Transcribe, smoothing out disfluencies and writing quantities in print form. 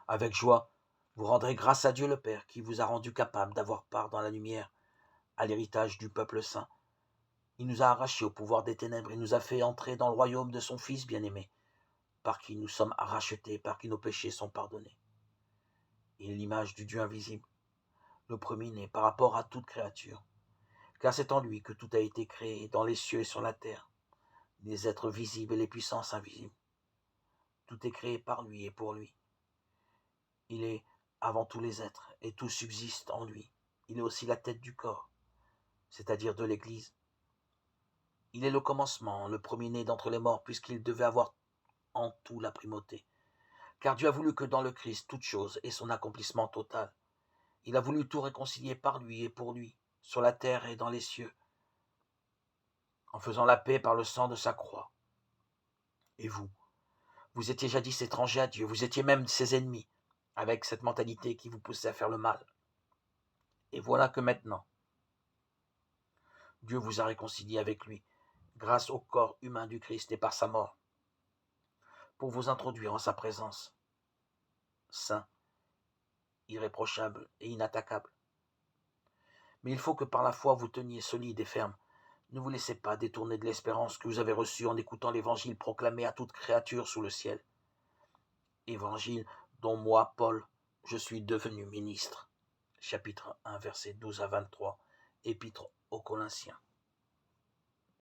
Avec joie, vous rendrez grâce à Dieu le Père qui vous a rendu capable d'avoir part dans la lumière, à l'héritage du peuple saint. Il nous a arrachés au pouvoir des ténèbres et nous a fait entrer dans le royaume de son Fils bien-aimé, par qui nous sommes rachetés, par qui nos péchés sont pardonnés. Il est l'image du Dieu invisible, le premier-né par rapport à toute créature, car c'est en lui que tout a été créé, dans les cieux et sur la terre, les êtres visibles et les puissances invisibles. Tout est créé par lui et pour lui. Il est avant tous les êtres, et tout subsiste en lui. Il est aussi la tête du corps, c'est-à-dire de l'Église. Il est le commencement, le premier-né d'entre les morts, puisqu'il devait avoir en tout la primauté. Car Dieu a voulu que dans le Christ, toute chose ait son accomplissement total. Il a voulu tout réconcilier par lui et pour lui, sur la terre et dans les cieux, en faisant la paix par le sang de sa croix. Et vous étiez jadis étrangers à Dieu, vous étiez même ses ennemis, avec cette mentalité qui vous poussait à faire le mal. Et voilà que maintenant, Dieu vous a réconciliés avec lui, grâce au corps humain du Christ et par sa mort, pour vous introduire en sa présence, saint, irréprochable et inattaquable. Mais il faut que par la foi vous teniez solide et ferme. Ne vous laissez pas détourner de l'espérance que vous avez reçue en écoutant l'évangile proclamé à toute créature sous le ciel. Évangile dont moi, Paul, je suis devenu ministre. Chapitre 1, versets 12 à 23, Épître aux Corinthiens.